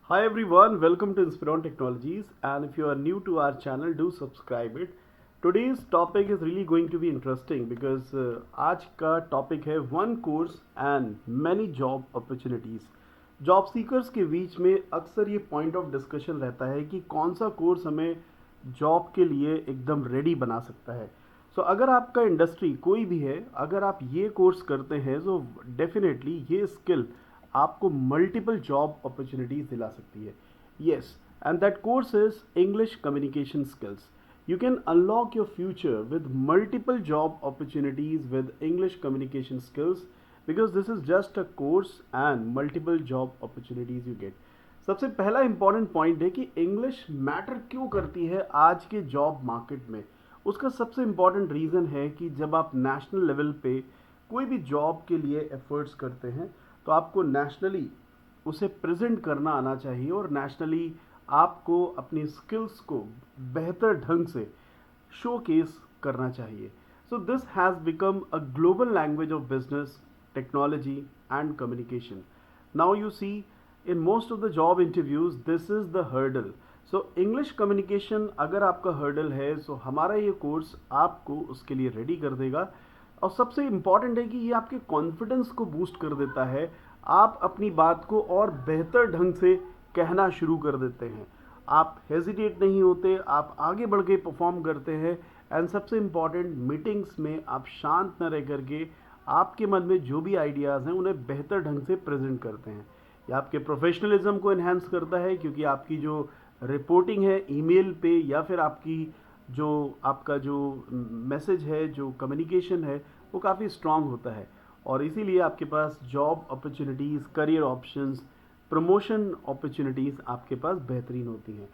Hi everyone, welcome to Inspiron Technologies, and if you are new to our channel, do subscribe it. Today's topic is really going to be interesting because आज का topic है one course and many job opportunities. Job seekers के बीच में अक्सर ये point of discussion रहता है कि कौन सा कोर्स हमें जॉब के लिए एकदम रेडी बना सकता है. अगर आपका इंडस्ट्री कोई भी है, अगर आप ये कोर्स करते हैं तो डेफिनेटली ये स्किल आपको मल्टीपल जॉब अपॉर्चुनिटीज दिला सकती है. Yes, and that course is English communication skills. You can unlock your future with multiple job opportunities with English communication skills because this is just a course and multiple job opportunities you get. सबसे पहला important point है कि English matter क्यों करती है आज के job market में. उसका सबसे इंपॉर्टेंट रीज़न है कि जब आप नेशनल लेवल पे कोई भी जॉब के लिए एफर्ट्स करते हैं तो आपको नेशनली उसे प्रेजेंट करना आना चाहिए और नेशनली आपको अपनी स्किल्स को बेहतर ढंग से शोकेस करना चाहिए. So this has become a global language of business, technology and communication. Now you see in most of the job interviews this is the hurdle. So English communication अगर आपका हर्डल है सो हमारा ये कोर्स आपको उसके लिए रेडी कर देगा. और सबसे इम्पॉर्टेंट है कि ये आपके कॉन्फिडेंस को बूस्ट कर देता है. आप अपनी बात को और बेहतर ढंग से कहना शुरू कर देते हैं. आप हेजिटेट नहीं होते, आप आगे बढ़ के परफॉर्म करते हैं. एंड सबसे इम्पॉर्टेंट, मीटिंग्स में आप शांत न रह करके आपके मन में जो भी आइडियाज़ हैं उन्हें बेहतर ढंग से प्रेजेंट करते हैं. यह आपके प्रोफेशनलिज्म को इन्हेंस करता है क्योंकि आपकी जो रिपोर्टिंग है ईमेल पे या फिर आपकी जो आपका जो मैसेज है, जो कम्युनिकेशन है, वो काफ़ी स्ट्रांग होता है. और इसीलिए आपके पास job opportunities, career options, promotion opportunities आपके पास बेहतरीन होती हैं.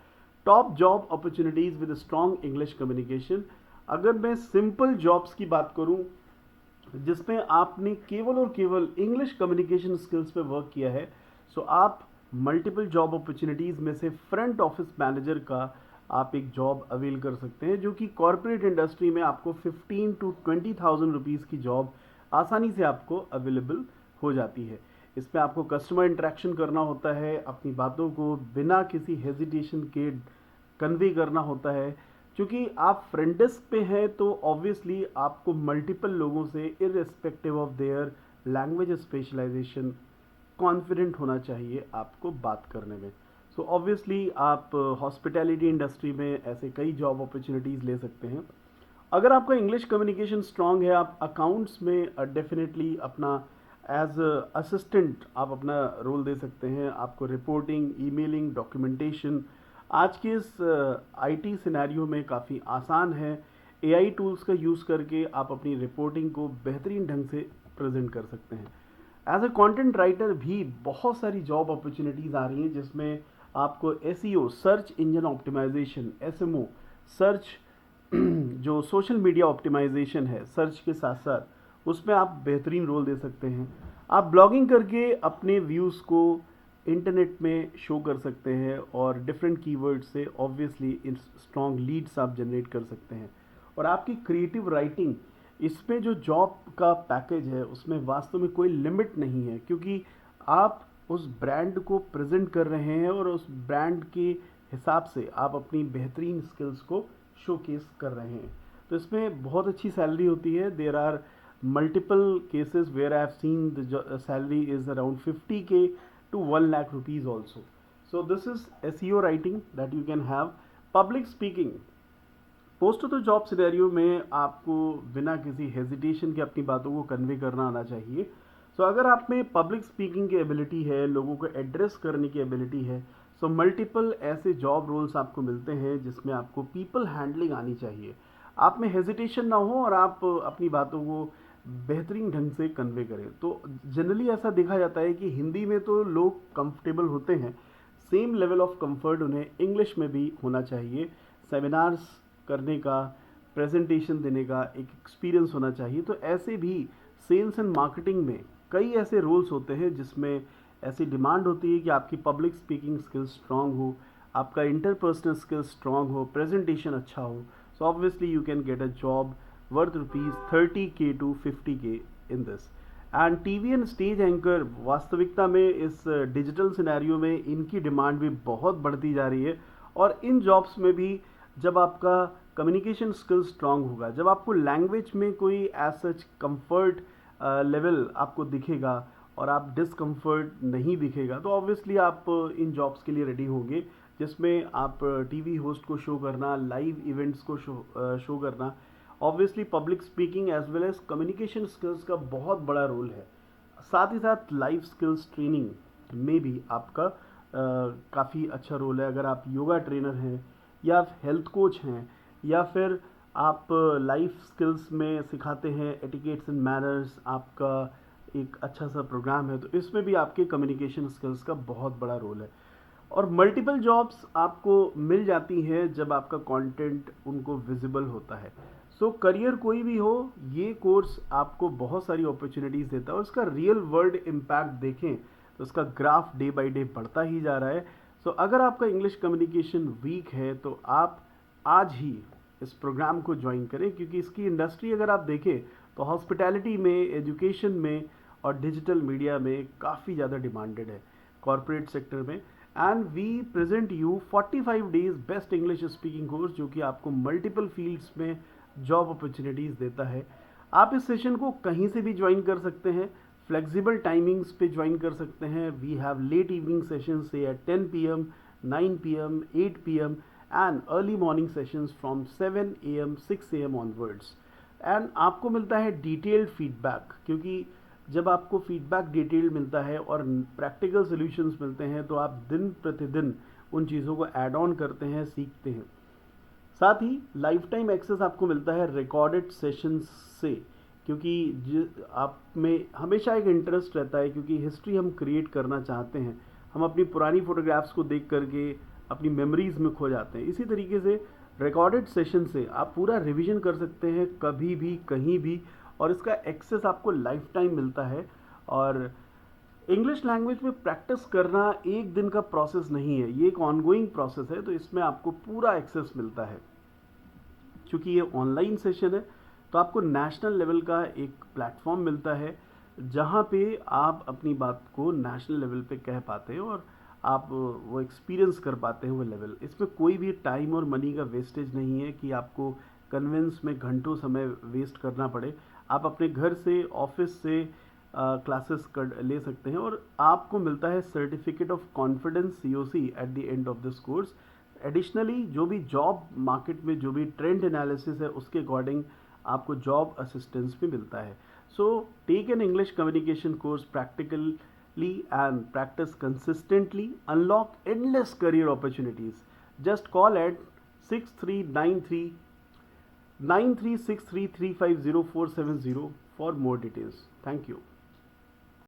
Top job opportunities with strong English communication. अगर मैं सिंपल जॉब्स की बात करूं जिसमें आपने केवल और केवल इंग्लिश कम्युनिकेशन स्किल्स पे वर्क किया है, सो आप मल्टीपल जॉब अपॉर्चुनिटीज़ में से फ्रंट ऑफिस मैनेजर का आप एक जॉब अवेल कर सकते हैं जो कि कॉरपोरेट इंडस्ट्री में आपको 15 to 20,000 रुपीज़ की जॉब आसानी से आपको अवेलेबल हो जाती है. इसमें आपको कस्टमर इंटरेक्शन करना होता है, अपनी बातों को बिना किसी हेजिटेशन के कन्वे करना होता है. क्योंकि आप फ्रंट डेस्क पे हैं तो ऑब्वियसली आपको मल्टीपल लोगों से irrespective of their language specialisation confident होना चाहिए आपको बात करने में. सो ऑब्वियसली आप हॉस्पिटैलिटी इंडस्ट्री में ऐसे कई जॉब अपॉर्चुनिटीज़ ले सकते हैं. अगर आपका इंग्लिश कम्युनिकेशन स्ट्रांग है, आप अकाउंट्स में डेफिनेटली अपना एज असिस्टेंट आप अपना रोल दे सकते हैं. आपको रिपोर्टिंग, ईमेलिंग, डॉक्यूमेंटेशन आज के इस आईटी सिनेरियो में काफ़ी आसान है. एआई टूल्स का यूज़ करके आप अपनी रिपोर्टिंग को बेहतरीन ढंग से प्रेजेंट कर सकते हैं. एज अ कंटेंट राइटर भी बहुत सारी जॉब अपॉर्चुनिटीज़ आ रही हैं जिसमें आपको SEO, search engine optimisation, SMO, search जो सोशल मीडिया ऑप्टिमाइजेशन है सर्च के साथ साथ, उसमें आप बेहतरीन रोल दे सकते हैं. आप ब्लॉगिंग करके अपने व्यूज़ को इंटरनेट में शो कर सकते हैं और डिफरेंट कीवर्ड से ऑब्वियसली स्ट्रॉन्ग लीड्स आप जनरेट कर सकते हैं. और आपकी क्रिएटिव राइटिंग, इसमें जो जॉब का पैकेज है उसमें वास्तव में कोई लिमिट नहीं है क्योंकि आप उस ब्रांड को प्रेजेंट कर रहे हैं और उस ब्रांड के हिसाब से आप अपनी बेहतरीन स्किल्स को शोकेस कर रहे हैं. तो इसमें बहुत अच्छी सैलरी होती है. There are multiple cases where I have seen the salary is around 50K to 1 lakh rupees also. So this is SEO writing that you can have. Public speaking, post of the job scenario में आपको बिना किसी hesitation के अपनी बातों को convey करना आना चाहिए. अगर आप में पब्लिक स्पीकिंग की एबिलिटी है, लोगों को एड्रेस करने की एबिलिटी है, मल्टीपल ऐसे जॉब रोल्स आपको मिलते हैं जिसमें आपको पीपल हैंडलिंग आनी चाहिए. आप में हेजिटेशन ना हो और आप अपनी बातों को बेहतरीन ढंग से कन्वे करें. तो जनरली ऐसा देखा जाता है कि हिंदी में तो लोग कंफर्टेबल होते हैं, सेम लेवल ऑफ कंफर्ट उन्हें इंग्लिश में भी होना चाहिए. सेमिनार्स करने का, प्रेजेंटेशन देने का एक एक्सपीरियंस होना चाहिए. तो ऐसे भी सेल्स एंड मार्केटिंग में कई ऐसे रोल्स होते हैं जिसमें ऐसी डिमांड होती है कि आपकी पब्लिक स्पीकिंग स्किल्स स्ट्रांग हो, आपका इंटरपर्सनल स्किल्स स्ट्रांग हो, प्रेजेंटेशन अच्छा हो. So obviously you can get a job worth rupees 30K to 50K in this. And TV and stage anchor वास्तविकता में इस डिजिटल सिनेरियो में इनकी डिमांड भी बहुत बढ़ती जा रही है। और इन जॉब्स में भी जब आपका कम्युनिकेशन स्किल स्ट्रांग होगा, जब आपको लैंग्वेज में कोई एज सच कंफर्ट लेवल आपको दिखेगा और आप डिसकंफर्ट नहीं दिखेगा, तो ऑब्वियसली आप इन जॉब्स के लिए रेडी होंगे, जिसमें आप टीवी होस्ट को शो करना, लाइव इवेंट्स को शो करना, obviously public speaking as well as communication skills का बहुत बड़ा रोल है। साथ ही साथ लाइफ स्किल्स ट्रेनिंग में भी आपका काफ़ी अच्छा रोल है। अगर आप योगा ट्रेनर हैं या हेल्थ कोच हैं या फिर आप लाइफ स्किल्स में सिखाते हैं एटिकेट्स एंड मैनर्स, आपका एक अच्छा सा प्रोग्राम है, तो इसमें भी आपके कम्युनिकेशन स्किल्स का बहुत बड़ा रोल है। और मल्टीपल जॉब्स आपको मिल जाती हैं जब आपका कंटेंट उनको विजिबल होता है। सो करियर कोई भी हो, ये कोर्स आपको बहुत सारी अपॉर्चुनिटीज़ देता है और उसका रियल वर्ल्ड इम्पैक्ट देखें तो उसका ग्राफ डे बाय डे बढ़ता ही जा रहा है। सो अगर आपका इंग्लिश कम्युनिकेशन वीक है तो आप आज ही इस प्रोग्राम को ज्वाइन करें, क्योंकि इसकी इंडस्ट्री अगर आप देखें तो हॉस्पिटैलिटी में, एजुकेशन में और डिजिटल मीडिया में काफ़ी ज़्यादा डिमांडेड है, कॉरपोरेट सेक्टर में। And we present you 45 days best English speaking course, जो कि आपको मल्टीपल फील्ड्स में जॉब अपॉर्चुनिटीज़ देता है। आप इस सेशन को कहीं से भी ज्वाइन कर सकते हैं, फ्लेक्सिबल टाइमिंग्स पे ज्वाइन कर सकते हैं। We have late evening session से at 10 PM, 9 PM, 8 PM and early morning sessions from 7 AM, 6 AM onwards. And आपको मिलता है डिटेल्ड फीडबैक, क्योंकि जब आपको फीडबैक डिटेल्ड मिलता है और प्रैक्टिकल सॉल्यूशंस मिलते हैं तो आप दिन प्रतिदिन उन चीज़ों को ऐड ऑन करते हैं, सीखते हैं। साथ ही लाइफ टाइम एक्सेस आपको मिलता है रिकॉर्डेड सेशंस से, क्योंकि आप में हमेशा एक इंटरेस्ट रहता है, क्योंकि हिस्ट्री हम क्रिएट करना चाहते हैं। हम अपनी पुरानी फोटोग्राफ्स को देख करके अपनी मेमोरीज में खो जाते हैं। इसी तरीके से रिकॉर्डेड सेशन से आप पूरा रिवीजन कर सकते हैं कभी भी, कहीं भी, और इसका एक्सेस आपको लाइफ टाइम मिलता है। और इंग्लिश लैंग्वेज में प्रैक्टिस करना एक दिन का प्रोसेस नहीं है, ये एक ऑनगोइंग प्रोसेस है, तो इसमें आपको पूरा एक्सेस मिलता है। क्योंकि ये ऑनलाइन सेशन है तो आपको नेशनल लेवल का एक प्लेटफॉर्म मिलता है, जहाँ पे आप अपनी बात को नेशनल लेवल पे कह पाते हैं और आप वो एक्सपीरियंस कर पाते हैं वो लेवल। इसमें कोई भी टाइम और मनी का वेस्टेज नहीं है कि आपको कन्वेंस में घंटों समय वेस्ट करना पड़े। आप अपने घर से, ऑफिस से क्लासेस कर ले सकते हैं और आपको मिलता है certificate of confidence COC at the end of this course. Additionally जो भी जॉब मार्केट में जो भी ट्रेंड एनालिसिस है उसके अकॉर्डिंग आपको जॉब असिस्टेंस भी मिलता है। So take an English communication course practically and practice consistently, unlock endless career opportunities. Just call at 6393 9363 350 470 for more details. Thank you.